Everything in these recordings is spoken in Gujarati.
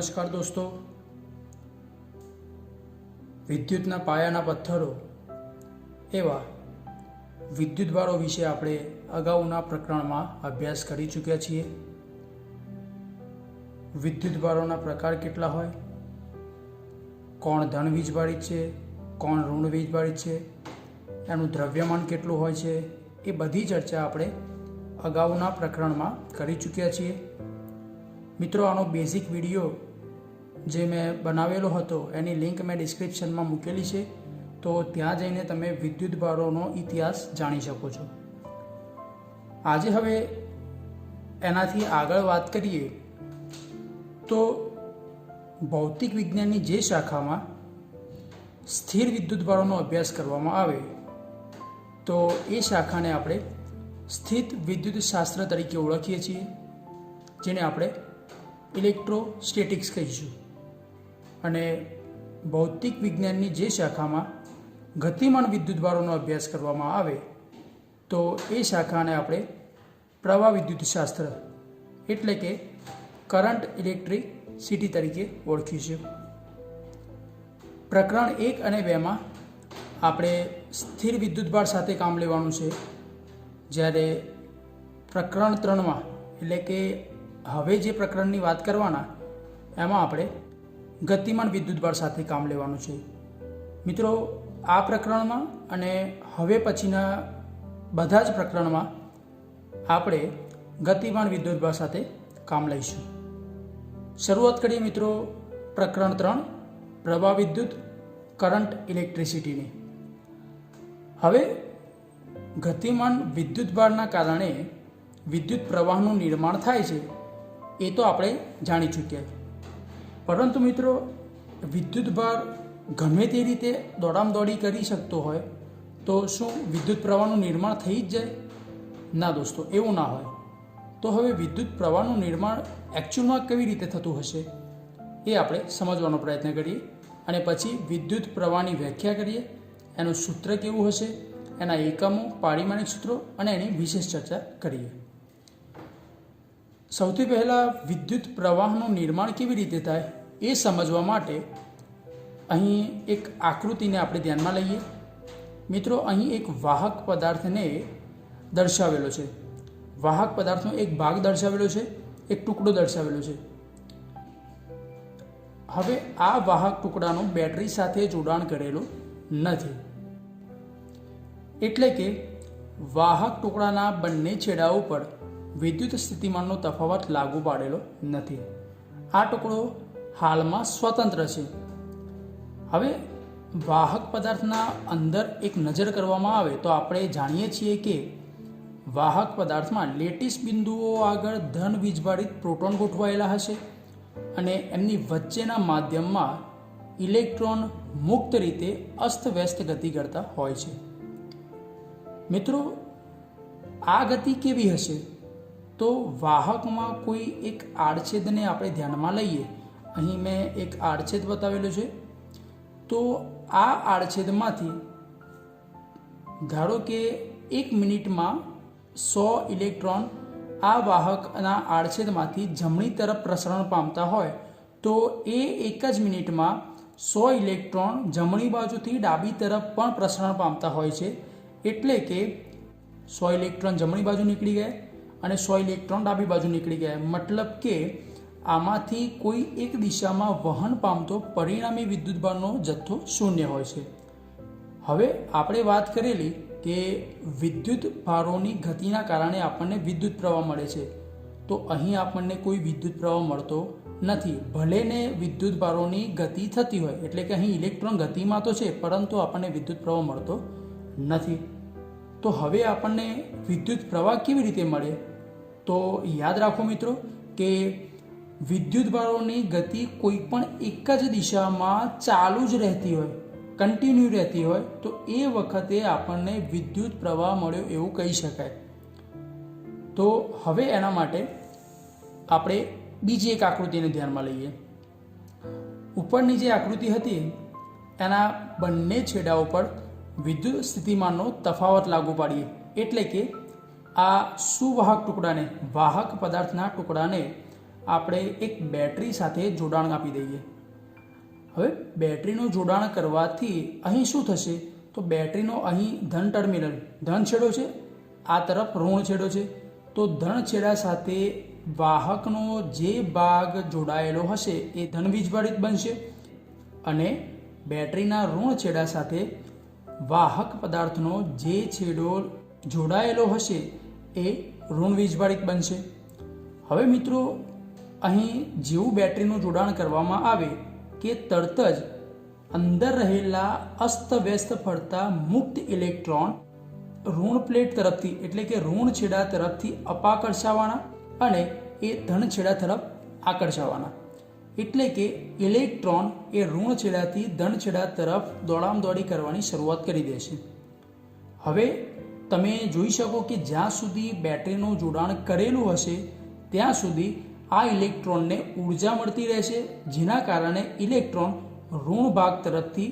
નમસ્કાર દોસ્તો, વિદ્યુતના પાયાના પથ્થરો એવા વિદ્યુતભારો વિશે આપણે અગાઉના પ્રકરણમાં અભ્યાસ કરી ચૂક્યા છીએ। વિદ્યુતભારોના પ્રકાર કેટલા હોય, કોણ ધન વીજભારિત છે, કોણ ઋણ વીજભારિત છે, એનું દ્રવ્યમાન કેટલું હોય છે, એ બધી ચર્ચા આપણે અગાઉના પ્રકરણમાં કરી ચૂક્યા છીએ। મિત્રો, આનો બેઝિક વિડીયો જે મેં બનાવેલો હતો એની લિંક મેં ડિસ્ક્રિપ્શનમાં મૂકેલી છે, તો ત્યાં જઈને તમે વિદ્યુતભારોનો ઇતિહાસ જાણી શકો છો। આજે હવે એનાથી આગળ વાત કરીએ તો ભૌતિક વિજ્ઞાનની જે શાખામાં સ્થિર વિદ્યુતભારોનો અભ્યાસ કરવામાં આવે તો એ શાખાને આપણે સ્થિત વિદ્યુતશાસ્ત્ર તરીકે ઓળખીએ છીએ, જેને આપણે ઇલેક્ટ્રોસ્ટેટિક્સ કહીશું। અને ભૌતિક વિજ્ઞાનની જે શાખામાં ગતિમાન વિદ્યુતભારોનો અભ્યાસ કરવામાં આવે તો એ શાખાને આપણે પ્રવાહ વિદ્યુતશાસ્ત્ર એટલે કે કરંટ ઇલેક્ટ્રિસિટી તરીકે ઓળખીશું। પ્રકરણ 1 અને 2માં આપણે સ્થિર વિદ્યુતભાર સાથે કામ લેવાનું છે, જ્યારે પ્રકરણ 3માં એટલે કે હવે જે પ્રકરણની વાત કરવાના એમાં આપણે ગતિમાન વિદ્યુતભાર સાથે કામ લેવાનું છે। મિત્રો, આ પ્રકરણમાં અને હવે પછીના બધા જ પ્રકરણમાં આપણે ગતિમાન વિદ્યુતભાર સાથે કામ લઈશું। શરૂઆત કરીએ મિત્રો પ્રકરણ 3 પ્રવાહ વિદ્યુત કરંટ ઇલેક્ટ્રિસિટીની। હવે ગતિમાન વિદ્યુતભારના કારણે વિદ્યુત પ્રવાહનું નિર્માણ થાય છે એ તો આપણે જાણી ચૂક્યા, પરંતુ મિત્રો વિદ્યુતભાર ગમે તે રીતે દોડામદોડી કરી શકતો હોય તો શું વિદ્યુત પ્રવાહનું નિર્માણ થઈ જ જાય? ના દોસ્તો, એવું ના હોય। તો હવે વિદ્યુત પ્રવાહનું નિર્માણ એકચ્યુઅલમાં કેવી રીતે થતું હશે એ આપણે સમજવાનો પ્રયત્ન કરીએ, અને પછી વિદ્યુત પ્રવાહની વ્યાખ્યા કરીએ, એનું સૂત્ર કેવું હશે, એના એકમો, પારિમાણિક સૂત્રો અને એની વિશેષ ચર્ચા કરીએ। સૌથી પહેલાં વિદ્યુત પ્રવાહનું નિર્માણ કેવી રીતે થાય એ સમજવા માટે અહીં એક આકૃતિને આપણે ધ્યાનમાં લઈએ। મિત્રો, અહીં એક વાહક પદાર્થને દર્શાવેલો છે। વાહક પદાર્થનો એક ભાગ દર્શાવેલો છે, એક ટુકડો દર્શાવેલો છે। હવે આ વાહક ટુકડાનું બેટરી સાથે જોડાણ કરેલું નથી, એટલે કે વાહક ટુકડાના બંને છેડાઓ પર વિદ્યુત સ્થિતિમાનનો તફાવત લાગુ પાડેલો નથી। આ ટુકડો હાલમાં સ્વતંત્ર છે। હવે વાહક પદાર્થના અંદર એક નજર કરવામાં આવે તો આપણે જાણીએ છીએ કે વાહક પદાર્થમાં લેટીસ બિંદુઓ આગળ ધન વીજભારિત પ્રોટોન ગોઠવાયેલા હશે અને એમની વચ્ચેના માધ્યમમાં ઇલેક્ટ્રોન મુક્ત રીતે અસ્તવ્યસ્ત ગતિ કરતા હોય છે। મિત્રો, આ ગતિ કેવી હશે? તો વાહકમાં કોઈ એક આડછેદને આપણે ધ્યાનમાં લઈએ। અહીં મેં એક આડછેદ બતાવેલો છે, તો આ આડછેદમાંથી ધારો કે 1 મિનિટમાં 100 ઇલેક્ટ્રોન આ વાહકના આડછેદમાંથી જમણી તરફ પ્રસરણ પામતા હોય તો એ એક જ મિનિટમાં 100 ઇલેક્ટ્રોન જમણી બાજુથી ડાબી તરફ પણ પ્રસરણ પામતા હોય છે। એટલે કે 100 ઇલેક્ટ્રોન જમણી બાજુ નીકળી ગયા અને 100 ઇલેક્ટ્રોન ડાબી બાજુ નીકળી ગયા, મતલબ કે આમાંથી કોઈ એક દિશામાં વહન પામતો પરિણામી વિદ્યુતભારનો જથ્થો શૂન્ય હોય છે। હવે આપણે વાત કરેલી કે વિદ્યુત ભારોની ગતિના કારણે આપણને વિદ્યુત પ્રવાહ મળે છે, તો અહીં આપણને કોઈ વિદ્યુત પ્રવાહ મળતો નથી, ભલે ને વિદ્યુત ભારોની ગતિ થતી હોય, એટલે કે અહીં ઇલેક્ટ્રોન ગતિમાં તો છે પરંતુ આપણને વિદ્યુત પ્રવાહ મળતો નથી। તો હવે આપણને વિદ્યુત પ્રવાહ કેવી રીતે મળે? તો યાદ રાખો મિત્રો કે વિદ્યુતભારોની ગતિ કોઈ પણ એક જ દિશામાં ચાલુ જ રહેતી હોય, કન્ટિન્યુ રહેતી હોય, તો એ વખતે આપણને વિદ્યુત પ્રવાહ મળ્યો એવું કહી શકાય। તો હવે એના માટે આપણે બીજી એક આકૃતિને ધ્યાનમાં લઈએ। ઉપરની જે આકૃતિ હતી એના બંને છેડાઓ પર વિદ્યુત સ્થિતિમાનનો તફાવત લાગુ પાડીએ, એટલે કે આ સુવાહક ટુકડાને, વાહક પદાર્થના ટુકડાને આપણે એક બેટરી સાથે જોડાણ આપી દઈએ. હવે બેટરીનું જોડાણ કરવાથી અહીં શું થશે? તો બેટરીનો અહીં ધન ટર્મિનલ, ધન છેડો છે, આ તરફ ઋણ છેડો છે. તો ધન છેડા સાથે વાહકનો જે ભાગ જોડાયેલો હશે એ ધન વીજભારિત બનશે અને બેટરીના ઋણ છેડા સાથે વાહક પદાર્થનો જે છેડો જોડાયેલો હશે એ ઋણ વીજભારિત બનશે. હવે મિત્રો, અહીં જેવું બેટરીનું જોડાણ કરવામાં આવે કે તરત જ અંદર રહેલા અસ્તવ્યસ્ત ફરતા મુક્ત ઇલેક્ટ્રોન ઋણ પ્લેટ તરફથી એટલે કે ઋણ છેડા તરફથી અપાકર્ષાવાના અને એ ધન છેડા તરફ આકર્ષાવાના. એટલે કે ઇલેક્ટ્રોન એ ઋણ છેડાથી ધન છેડા તરફ દોડામદોડી કરવાની શરૂઆત કરી દેશે. હવે તમે જોઈ શકો કે જ્યાં સુધી બેટરીનું જોડાણ કરેલું હશે ત્યાં સુધી આ ઇલેક્ટ્રોનને ઉર્જા મળતી રહેશે, જેના કારણે ઇલેક્ટ્રોન ઋણ ભાગ તરફથી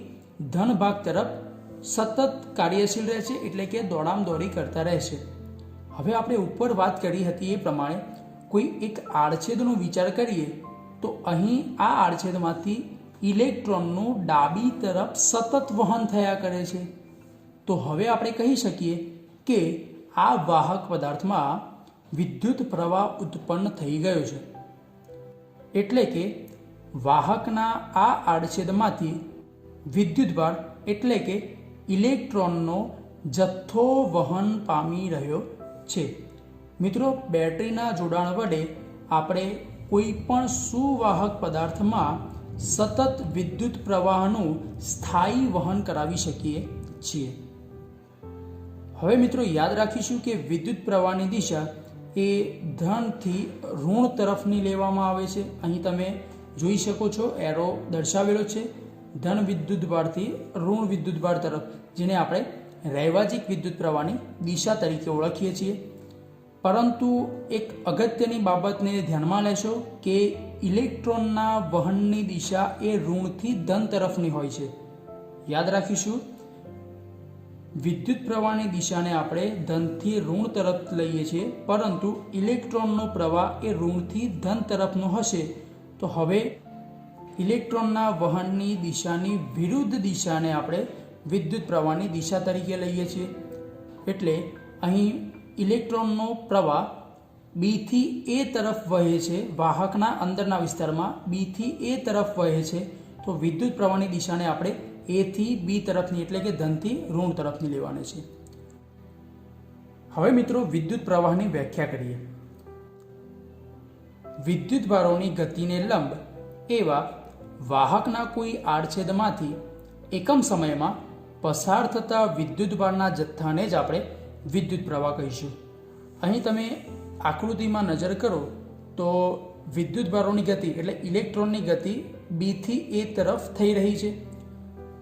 ધન ભાગ તરફ સતત કાર્યશીલ રહેશે, એટલે કે દોડામદોડી કરતા રહેશે. હવે આપણે ઉપર વાત કરી હતી એ પ્રમાણે કોઈ એક આડછેદનો વિચાર કરીએ તો અહીં આ આડછેદમાંથી ઇલેક્ટ્રોનનું ડાબી તરફ સતત વહન થયા કરે છે. તો હવે આપણે કહી શકીએ કે આ વાહક પદાર્થમાં વિદ્યુત પ્રવાહ ઉત્પન્ન થઈ ગયો છે. એટલે કે વાહકના આ આડછેદમાંથી વિદ્યુતભાર એટલે કે ઇલેક્ટ્રોનનો જથ્થો વહન પામી રહ્યો છે. મિત્રો, બેટરીના જોડાણ વડે આપણે કોઈ પણ સુવાહક પદાર્થમાં સતત વિદ્યુત પ્રવાહનું સ્થાયી વહન કરાવી શકીએ છીએ. હવે મિત્રો, યાદ રાખીશું કે વિદ્યુત પ્રવાહની દિશા એ ધનથી ઋણ તરફની લેવામાં આવે છે. અહીં તમે જોઈ શકો છો, એરો દર્શાવેલો છે ધન વિદ્યુતભારથી ઋણ વિદ્યુતભાર તરફ, જેને આપણે રૈવાજિક વિદ્યુત પ્રવાહની દિશા તરીકે ઓળખીએ છીએ. પરંતુ એક અગત્યની બાબતને ધ્યાનમાં લેશો કે ઇલેક્ટ્રોનના વહનની દિશા એ ઋણથી ધન તરફની હોય છે. યાદ રાખીશું, વિદ્યુત પ્રવાહની દિશાને આપણે ધનથી ઋણ તરફ લઈએ છીએ, પરંતુ ઇલેક્ટ્રોનનો પ્રવાહ એ ઋણથી ધન તરફનો હશે. તો હવે ઇલેક્ટ્રોનના વહનની દિશાની વિરુદ્ધ દિશાને આપણે વિદ્યુત પ્રવાહની દિશા તરીકે લઈએ છીએ. એટલે અહીં ઇલેક્ટ્રોનનો પ્રવાહ બીથી એ તરફ વહે છે, વાહકના અંદરના વિસ્તારમાં બીથી એ તરફ વહે છે. તો વિદ્યુત પ્રવાહની દિશાને આપણે એથી બી તરફની એટલે કે ધનથી ઋણ તરફની લેવાની છે. હવે મિત્રો, વિદ્યુત પ્રવાહની વ્યાખ્યા કરીએ. વિદ્યુતભારોની ગતિને લંબ એવા વાહકના કોઈ આડછેદમાંથી એકમ સમયમાં પસાર થતા વિદ્યુતભારના જથ્થાને જ આપણે વિદ્યુત પ્રવાહ કહીશું. અહીં તમે આકૃતિમાં નજર કરો તો વિદ્યુતભારોની ગતિ એટલે ઇલેક્ટ્રોનની ગતિ બીથી એ તરફ થઈ રહી છે.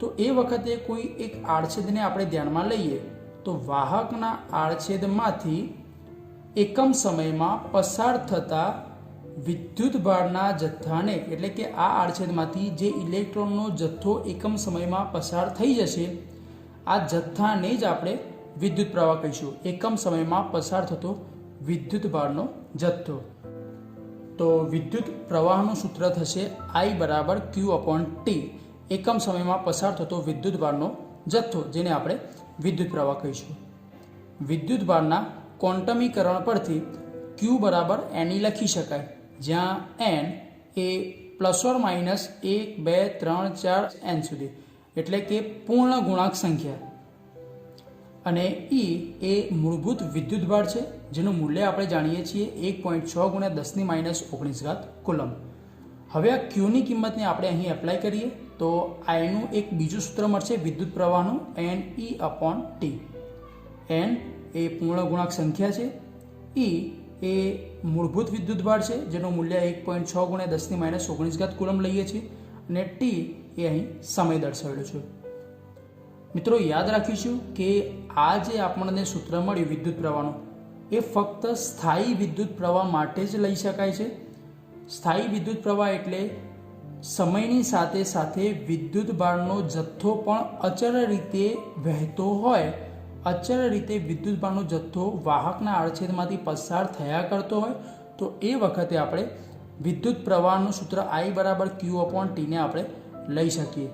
તો એ વખતે કોઈ એક આડછેદને આપણે ધ્યાનમાં લઈએ તો વાહકના આડછેદમાંથી એકમ સમયમાં પસાર થતા વિદ્યુતભારના જથ્થાને એટલે કે આ આડછેદમાંથી જે ઇલેક્ટ્રોનનો જથ્થો એકમ સમયમાં પસાર થઈ જશે, આ જથ્થાને જ આપણે વિદ્યુત પ્રવાહ કહીશું. એકમ સમયમાં પસાર થતો વિદ્યુતભારનો જથ્થો. તો વિદ્યુત પ્રવાહનું સૂત્ર થશે I બરાબર Q/T. એકમ સમયમાં પસાર થતો વિદ્યુતભારનો જથ્થો, જેને આપણે વિદ્યુત પ્રવાહ કહીશું. વિદ્યુતભારના ક્વોન્ટમીકરણ પરથી Q બરાબર Ne લખી શકાય, જ્યાં N એ ±1, 2, 3, 4 N સુધી એટલે કે પૂર્ણ ગુણાંક સંખ્યા અને E એ મૂળભૂત વિદ્યુતભાર છે, જેનું મૂલ્ય આપણે જાણીએ છીએ 1.6 × 10⁻⁹ કુલમ. હવે આ Qની કિંમતને આપણે અહીં એપ્લાય કરીએ તો Iનું એક બીજું સૂત્ર મળશે વિદ્યુત પ્રવાહનું, Ne/T. N એ પૂર્ણ ગુણાંક સંખ્યા છે, E એ મૂળભૂત વિદ્યુતભાર છે, જેનું મૂલ્ય 1.6 × 10⁻⁹ કુલમ લઈએ છીએ અને T એ અહીં સમય દર્શાવેલો છે. મિત્રો, યાદ રાખીશું કે આ જે આપણને સૂત્ર મળ્યું વિદ્યુત પ્રવાહનું, એ ફક્ત સ્થાયી વિદ્યુત પ્રવાહ માટે જ લઈ શકાય છે. સ્થાયી વિદ્યુત પ્રવાહ એટલે સમયની સાથે સાથે વિદ્યુતભારનો જથ્થો પણ અચળ રીતે વહેતો હોય, અચળ રીતે વિદ્યુતભારનો જથ્થો વાહકના આડછેદમાંથી પસાર થયા કરતો હોય, તો એ વખતે આપણે વિદ્યુત પ્રવાહનું સૂત્ર I બરાબર Q અપોન T ને આપણે લઈ શકીએ.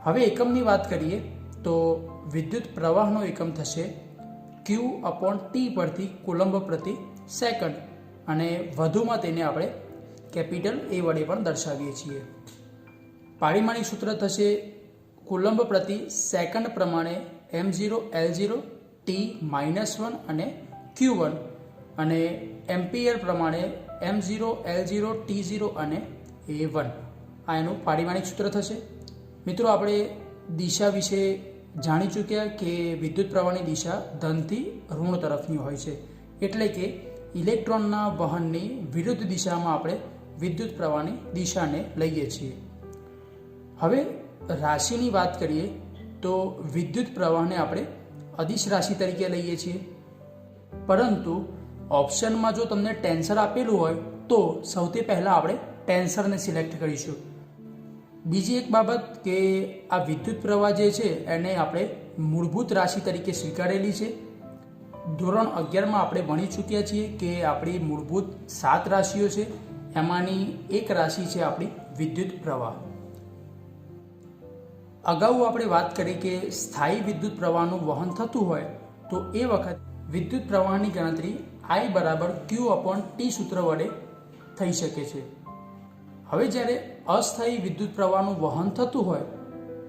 હવે એકમની વાત કરીએ તો વિદ્યુત પ્રવાહનો એકમ થશે Q અપોન T પરથી કુલંબ પ્રતિ સેકન્ડ, અને વધુમાં તેને આપણે કેપિટલ A વડે પણ દર્શાવીએ છીએ. પારિમાણિક સૂત્ર થશે કુલંબ પ્રતિ સેકન્ડ પ્રમાણે m0 L0 T-1 અને Q1, અને એમ્પિયર પ્રમાણે m0 L0 T0 અને A1. આ એનું પારિમાણિક સૂત્ર થશે. મિત્રો, આપણે દિશા વિશે જાણી ચૂક્યા કે વિદ્યુત પ્રવાહની દિશા ધનથી ઋણ તરફની હોય છે, એટલે કે ઇલેક્ટ્રોનના વહનની વિરુદ્ધ દિશામાં આપણે વિદ્યુત પ્રવાહની દિશાને લઈએ છીએ. હવે રાશિની વાત કરીએ તો વિદ્યુત પ્રવાહને આપણે અદિશ રાશિ તરીકે લઈએ છીએ, પરંતુ ઓપ્શનમાં જો તમને ટેન્સર આપેલું હોય તો સૌથી પહેલાં આપણે ટેન્સરને સિલેક્ટ કરીશું. બીજી એક બાબત કે આ વિદ્યુત પ્રવાહ જે છે એને આપણે મૂળભૂત રાશિ તરીકે સ્વીકારેલી છે. ધોરણ 11માં આપણે ભણી ચૂક્યા છીએ કે આપણી મૂળભૂત 7 રાશિઓ છે, એમાંની એક રાશિ છે આપણી વિદ્યુત પ્રવાહ. અગાઉ આપણે વાત કરી કે સ્થાયી વિદ્યુત પ્રવાહનું વહન થતું હોય તો એ વખત વિદ્યુત પ્રવાહની ગણતરી I બરાબર Q અપોન T સૂત્ર વડે થઈ શકે છે. હવે જ્યારે અસ્થાયી વિદ્યુત પ્રવાહનું વહન થતું હોય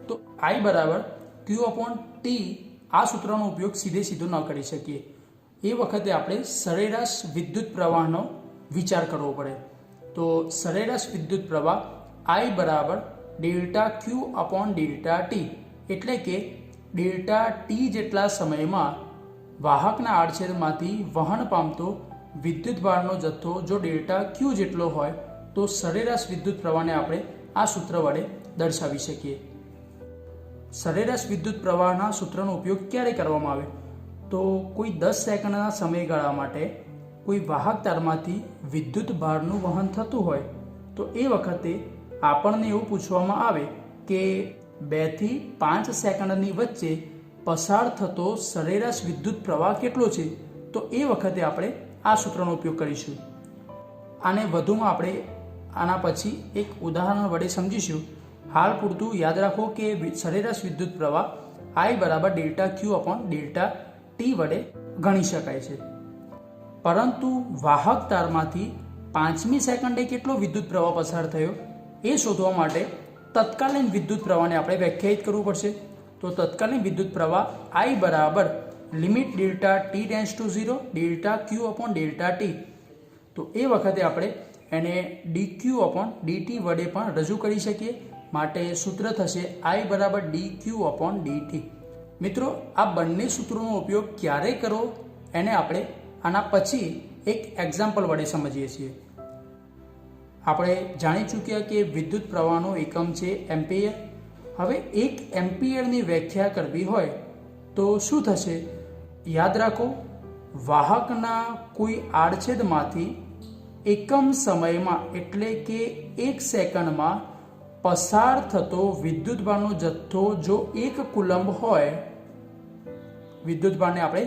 તો I બરાબર Q અપોન T આ સૂત્રનો ઉપયોગ સીધો ન કરી શકીએ. એ વખતે આપણે સરેરાશ વિદ્યુત પ્રવાહનો વિચાર કરવો પડે. તો સરેરાશ વિદ્યુત પ્રવાહ I બરાબર delta Q upon delta T, એટલે કે ડેલ્ટા T જેટલા સમયમાં વાહકના આડછેદમાંથી વહન પામતો વિદ્યુત ભારનો જથ્થો જો ડેલ્ટા Q જેટલો હોય તો સરેરાશ વિદ્યુત પ્રવાહને આપણે આ સૂત્ર વડે દર્શાવી શકીએ. સરેરાશ વિદ્યુત પ્રવાહના સૂત્રનો ઉપયોગ ક્યારે કરવામાં આવે તો કોઈ 10 સેકન્ડના સમયગાળા માટે કોઈ વાહક તારમાંથી વિદ્યુત ભારનું વહન થતું હોય તો એ વખતે આપણને એવું પૂછવામાં આવે કે 2 થી 5 સેકન્ડની વચ્ચે પસાર થતો સરેરાશ વિદ્યુત પ્રવાહ કેટલો છે, તો એ વખતે આપણે આ સૂત્રનો ઉપયોગ કરીશું. આને વધુમાં આપણે આના પછી એક ઉદાહરણ વડે સમજીશું. હાલ પૂરતું યાદ રાખો કે સરેરાશ વિદ્યુત પ્રવાહ I બરાબર delta Q upon delta T વડે ગણી શકાય છે, પરંતુ વાહક તારમાંથી 5મી સેકન્ડે કેટલો વિદ્યુત પ્રવાહ પસાર થયો એ શોધવા માટે તત્કાલીન વિદ્યુત પ્રવાહને આપણે વ્યાખ્યાયિત કરવું પડશે. તો તત્કાલીન વિદ્યુત પ્રવાહ I બરાબર limit delta T tends to 0 delta Q upon delta T. તો એ વખતે આપણે એને dq અપોન dt વડે પણ રજૂ કરી શકીએ. માટે સૂત્ર થશે I બરાબર dq અપોન dt. મિત્રો, આ બંને સૂત્રોનો ઉપયોગ ક્યારે કરવો એને આપણે આના પછી એક એક્ઝામ્પલ વડે સમજીએ છીએ. આપણે જાણી ચૂક્યા કે વિદ્યુત પ્રવાહનો એકમ છે એમ્પિયર. હવે 1 એમ્પિયરની વ્યાખ્યા કરવી હોય તો શું થશે? યાદ રાખો, વાહકના કોઈ આડછેદમાંથી એકમ સમયમાં એટલે કે 1 સેકન્ડમાં પસાર થતો વિદ્યુતભારનો જથ્થો જો 1 કુલંબ હોય, વિદ્યુતભારને આપણે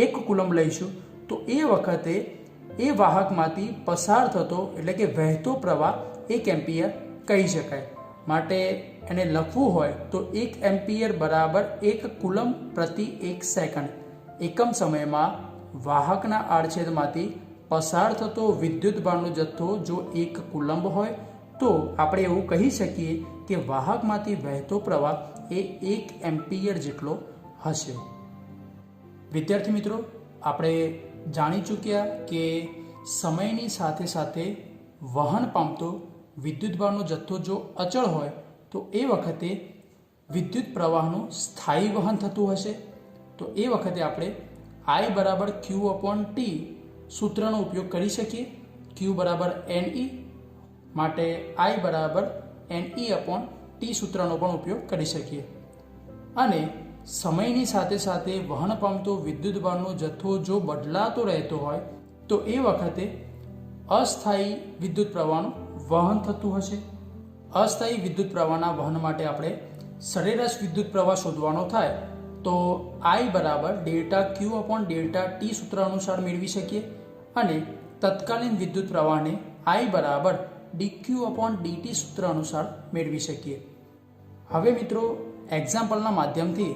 1 કુલંબ લઈશું, તો એ વખતે એ વાહકમાંથી પસાર થતો એટલે કે વહેતો પ્રવાહ 1 એમ્પિયર કહી શકાય. માટે એને લખવું હોય તો 1 એમ્પિયર બરાબર 1 કુલંબ પ્રતિ 1 સેકન્ડ. એકમ સમયમાં વાહકના આડછેદમાંથી પસાર થતો વિદ્યુતભારનો જથ્થો જો 1 કુલંબ હોય તો આપણે એવું કહી શકીએ કે વાહકમાંથી વહેતો પ્રવાહ એ 1 એમ્પિયર જેટલો હશે. વિદ્યાર્થી મિત્રો, આપણે જાણી ચૂક્યા કે સમયની સાથે સાથે વહન પામતો વિદ્યુતભારનો જથ્થો જો અચળ હોય તો એ વખતે વિદ્યુત પ્રવાહનું સ્થાયી વહન થતું હશે. તો એ વખતે આપણે I બરાબર Q અપોન T સૂત્રનો ઉપયોગ કરી શકીએ. Q બરાબર NE, માટે I બરાબર NE અપોન T સૂત્રનો પણ ઉપયોગ કરી શકીએ. અને સમયની સાથે સાથે વહન પામતો વિદ્યુતભારનો જથ્થો જો બદલાતો રહેતો હોય તો એ વખતે અસ્થાયી વિદ્યુત પ્રવાહનું વહન થતું હશે. અસ્થાયી વિદ્યુત પ્રવાહના વહન માટે આપણે સરેરાશ વિદ્યુત પ્રવાહ શોધવાનો થાય તો I બરાબર delta Q upon delta T સૂત્ર અનુસાર મેળવી શકીએ. અને તત્કાલીન વિદ્યુત પ્રવાહને I બરાબર dq/dt સૂત્ર અનુસાર મેળવી શકીએ. હવે મિત્રો એક્ઝામ્પલના માધ્યમથી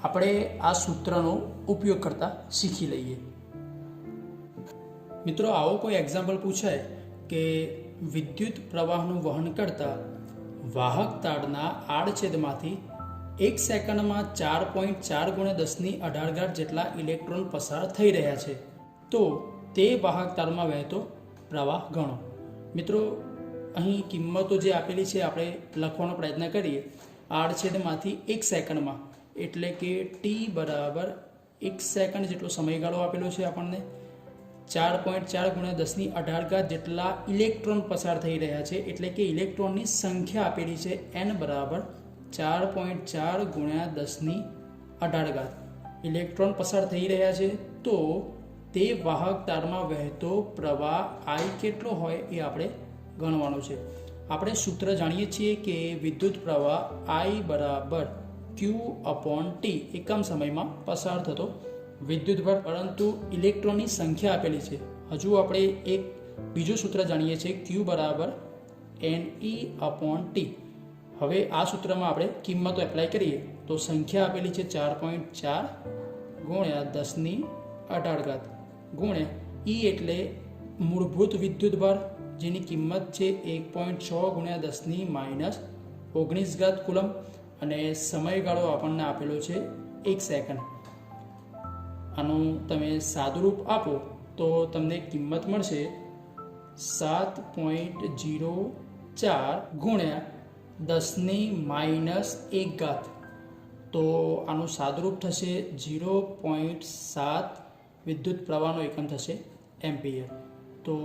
આપણે આ સૂત્રનો ઉપયોગ કરતા શીખી લઈએ. મિત્રો આવો કોઈ એક્ઝામ્પલ પૂછાય કે વિદ્યુત પ્રવાહનું વહન કરતા વાહક તારના આડછેદમાંથી 1 સેકન્ડમાં 4.4 × 1018 જેટલા ઇલેક્ટ્રોન પસાર થઈ રહ્યા છે, તો તે વાહક તારમાં વહેતો પ્રવાહ ગણો. મિત્રો અહીં કિંમતો જે આપેલી છે આપણે લખવાનો પ્રયત્ન કરીએ. આડછેદમાંથી 1 સેકન્ડમાં એટલે કે t બરાબર 1 સેકન્ડ જેટલો સમયગાળો આપેલો છે આપણને. 4.4 × 1018 જેટલા ઇલેક્ટ્રોન પસાર થઈ રહ્યા છે, એટલે કે ઇલેક્ટ્રોનની સંખ્યા આપેલી છે n બરાબર 4.4 × 1018. ઇલેક્ટ્રોન પસાર થઈ રહ્યા છે, તો તે વાહક તારમાં વહેતો પ્રવાહ I કેટલો હોય એ આપણે ગણવાનું છે. આપણે સૂત્ર જાણીએ છીએ કે વિદ્યુત પ્રવાહ I બરાબર q/t એકમ સમયમાં પસાર થતો વિદ્યુતભાર, પરંતુ ઇલેક્ટ્રોનની સંખ્યા આપેલી છે. હજુ આપણે એક બીજું સૂત્ર જાણીએ છીએ q બરાબર ne/t. હવે આ સૂત્રમાં આપણે કિંમતો એપ્લાય કરીએ તો સંખ્યા આપેલી છે 4.4 × 1018 ગુણ્યા E એટલે મૂળભૂત વિદ્યુતભાર, જેની કિંમત છે 1.6 × 10−19 કુલમ, અને સમયગાળો આપણને આપેલો છે 1 સેકન્ડ. આનું તમે સાદુરૂપ આપો તો તમને કિંમત મળશે 7.04 ગુણ્યા 10−1. તો આનું સાદુરૂપ થશે 0.7 વિદ્યુત પ્રવાહનો એકમ થશે એમ્પિયર. તો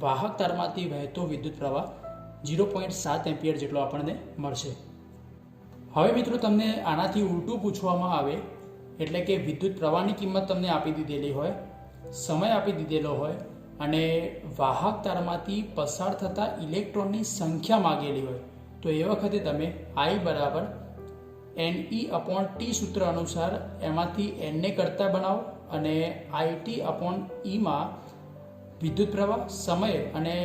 વાહક તારમાંથી વહેતો વિદ્યુત પ્રવાહ 0.7 એમ્પિયર જેટલો આપણને મળશે. હવે મિત્રો તમને આનાથી ઉલટું પૂછવામાં આવે, એટલે કે વિદ્યુત પ્રવાહની કિંમત તમને આપી દીધેલી હોય, સમય આપી દીધેલો હોય અને વાહક તારમાંથી પસાર થતા ઇલેક્ટ્રોનની સંખ્યા માગેલી હોય, તો એ વખતે તમે I બરાબર ne/t સૂત્ર અનુસાર એમાંથી n ને કરતા બનાવો અને IT/E માં વિદ્યુત પ્રવાહ, સમય અને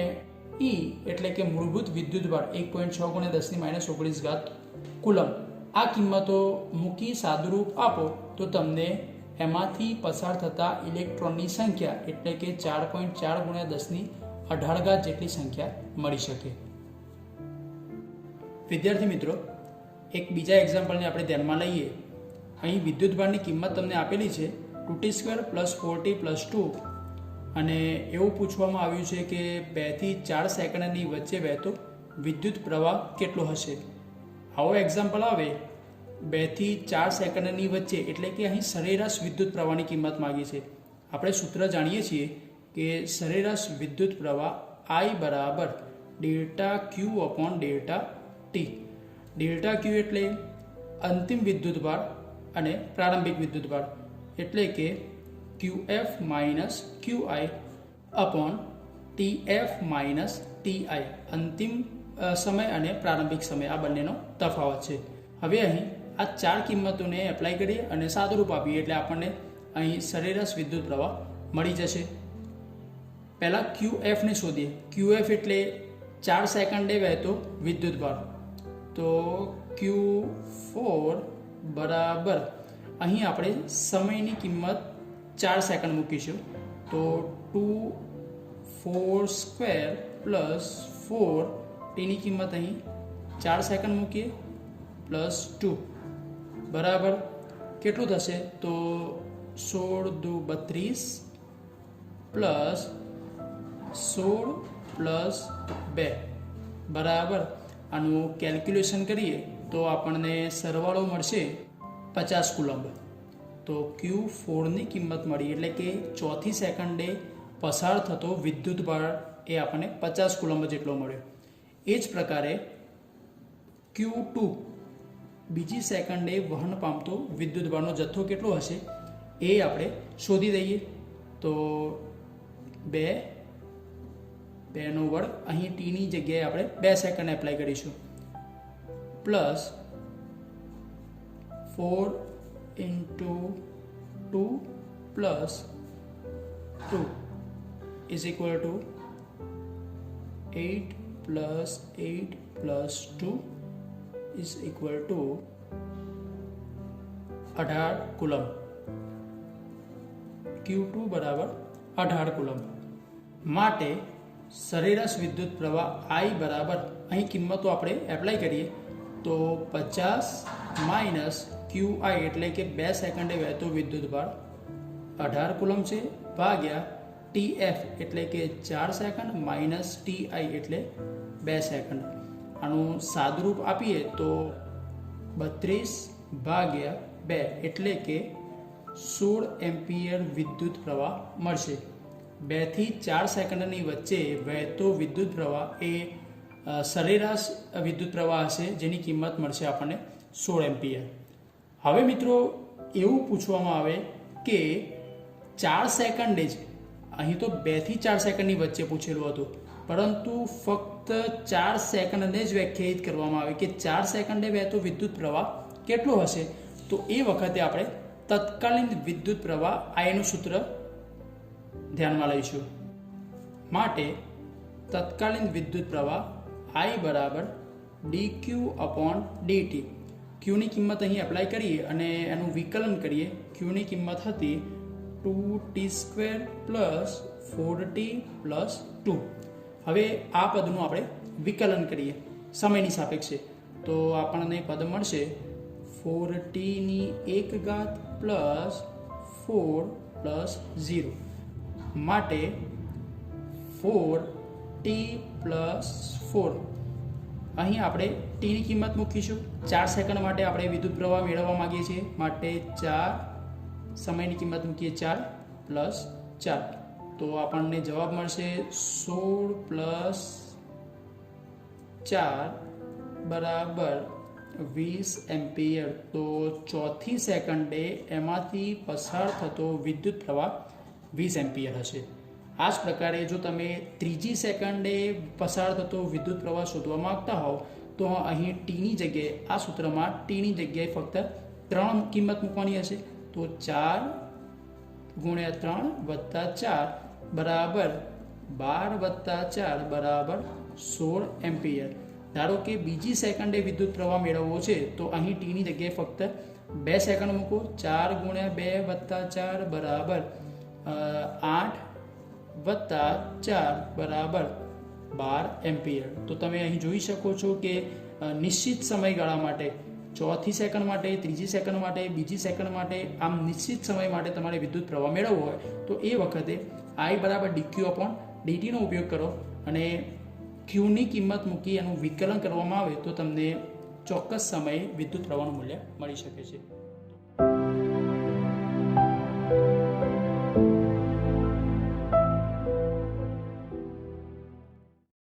E એટલે કે મૂળભૂત વિદ્યુતભાર 1.6 × 10−19 કુલમ, આ કિંમતો મૂકી સાદુરૂપ આપો તો તમને એમાંથી પસાર થતા ઇલેક્ટ્રોનની સંખ્યા એટલે કે 4.4 × 1018 જેટલી સંખ્યા મળી શકે. વિદ્યાર્થી મિત્રો, એક બીજા એક્ઝામ્પલને આપણે ધ્યાનમાં લઈએ. અહીં વિદ્યુતભારની કિંમત તમને આપેલી છે 2t² + 4t + 2, અને એવું પૂછવામાં આવ્યું છે કે 2 થી 4 સેકન્ડની વચ્ચે વહેતો વિદ્યુત પ્રવાહ કેટલો હશે. આવો એક્ઝામ્પલ આવે 2 થી 4 સેકન્ડની વચ્ચે, એટલે કે અહીં સરેરાશ વિદ્યુત પ્રવાહની કિંમત માગી છે. આપણે સૂત્ર જાણીએ છીએ કે સરેરાશ વિદ્યુત પ્રવાહ I બરાબર ΔQ/ΔT. ΔQ એટલે અંતિમ વિદ્યુતભાર અને પ્રારંભિક વિદ્યુતભાર, એટલે કે QF - QI/TF - TI, અંતિમ સમય અને પ્રારંભિક સમય, આ બંનેનો તફાવત છે. હવે અહીં આ ચાર કિંમતોને એપ્લાય કરીએ અને સાદુરૂપ આપીએ એટલે આપણને અહીં સરેરાશ વિદ્યુત પ્રવાહ મળી જશે. પહેલાં QF ને શોધીએ. QF એટલે 4 સેકન્ડે વહેતો વિદ્યુતભાર. તો Q4 બરાબર, અહીં આપણે સમયની કિંમત 4 સેકન્ડ મૂકીશું, તો 2/4² + 4, ટીની કિંમત અહીં 4 સેકન્ડ મૂકીએ +2 બરાબર કેટલું થશે, તો 16 × 32 +16 + 2 બરાબર. આનું કેલ્ક્યુલેશન કરીએ તો આપણને સરવાળો મળશે 50 કુલમ્બ. તો Q4ની કિંમત મળી, એટલે કે ચોથી સેકન્ડે પસાર થતો વિદ્યુતભાર એ આપણને 50 કુલમ્બ જેટલો મળ્યો. એ જ પ્રકારે Q2 બીજી સેકન્ડે વહન પામતો વિદ્યુતભારનો જથ્થો કેટલો હશે એ આપણે શોધી દઈએ. તો 2નો વર્ગ, અહીં ટીની જગ્યાએ આપણે 2 સેકન્ડ એપ્લાય કરીશું, +4 × 2 + 2 is equal to 8 plus 8 plus 2 is equal to 18 coulomb. Q2 બરાબર 18 કુલમ. માટે સરેરાશ વિદ્યુત પ્રવાહ I બરાબર, અહીં કિંમતો આપણે એપ્લાય કરીએ તો 50 માઇનસ QI એટલે કે 2 સેકન્ડે વહેતો વિદ્યુત ભાર 18 કુલમ છે, ભાગ્યા TF એટલે કે 4 સેકન્ડ માઇનસ TI એટલે 2 સેકન્ડ. આનું સાદુરૂપ આપીએ તો 32 ભાગ્યા 2 એટલે કે 16 એમ્પિયર વિદ્યુત પ્રવાહ મળશે. 2 થી 4 સેકન્ડની વચ્ચે વહેતો વિદ્યુત પ્રવાહ એ સરેરાશ વિદ્યુત પ્રવાહ હશે, જેની કિંમત મળશે આપણને 16 એમ્પિયર. હવે મિત્રો એવું પૂછવામાં આવે કે 4 સેકન્ડે જ, અહીં તો 2 થી 4 સેકન્ડની વચ્ચે પૂછેલું હતું, પરંતુ ફક્ત 4 સેકન્ડને જ વ્યાખ્યાયિત કરવામાં આવે કે 4 સેકન્ડે વહેતો વિદ્યુત પ્રવાહ કેટલો હશે. તો એ વખતે આપણે તત્કાલીન વિદ્યુત પ્રવાહ આઈનું સૂત્ર ધ્યાનમાં લઈશું. માટે તત્કાલીન વિદ્યુત પ્રવાહ I બરાબર dq અપોન dt. ક્યુની કિંમત અહીં એપ્લાય કરીએ અને એનું વિકલન કરીએ. ક્યુની કિંમત હતી 2t² પ્લસ 4t પ્લસ 2. હવે આ પદનું આપણે વિકલન કરીએ સમયની સાપેક્ષે, તો આપણને પદ મળશે 4tની 1 ઘાત પ્લસ 4 પ્લસ 0. માટે 4t પ્લસ 4. અહીં આપણે ટીની કિંમત મૂકીશું. 4 સેકન્ડ માટે આપણે વિદ્યુત પ્રવાહ મેળવવા માંગીએ છીએ, માટે 4 સમયની કિંમત મૂકીએ 4 પ્લસ 4, તો આપણને જવાબ મળશે 16 પ્લસ 4 બરાબર 20 એમ્પિયર. તો ચોથી સેકન્ડે એમાંથી પસાર થતો વિદ્યુત પ્રવાહ 20 એમ્પિયર હશે. આ જ પ્રકારે જો તમે ત્રીજી સેકન્ડે પસાર થતો વિદ્યુત પ્રવાહ શોધવા માંગતા હોવ તો અહીં ટીની જગ્યાએ, આ સૂત્રમાં ટીની જગ્યાએ ફક્ત 3 કિંમત મૂકવાની હશે. તો 4 ગુણ્યા 3 વત્તા 4 બરાબર 12 વત્તા 4 બરાબર 16 એમ્પિયર. ધારો કે બીજી સેકન્ડે વિદ્યુત પ્રવાહ મેળવવો છે તો અહીં ટીની જગ્યાએ ફક્ત 2 સેકન્ડ મૂકો. 4 ગુણ્યા 2 વત્તા 4 બરાબર 8 વત્તા 4 બરાબર 12 એમ્પિયર. તો તમે અહીં જોઈ શકો છો કે નિશ્ચિત સમયગાળા માટે, ચોથી સેકન્ડ માટે, ત્રીજી સેકન્ડ માટે, બીજી સેકન્ડ માટે, આમ નિશ્ચિત સમય માટે તમારે વિદ્યુત પ્રવાહ મેળવવો હોય તો એ વખતે I બરાબર dq અપોન dt નો ઉપયોગ કરો અને ક્યુની કિંમત મૂકી એનું વિકલન કરવામાં આવે તો તમને ચોક્કસ સમયે વિદ્યુત પ્રવાહનું મૂલ્ય મળી શકે છે.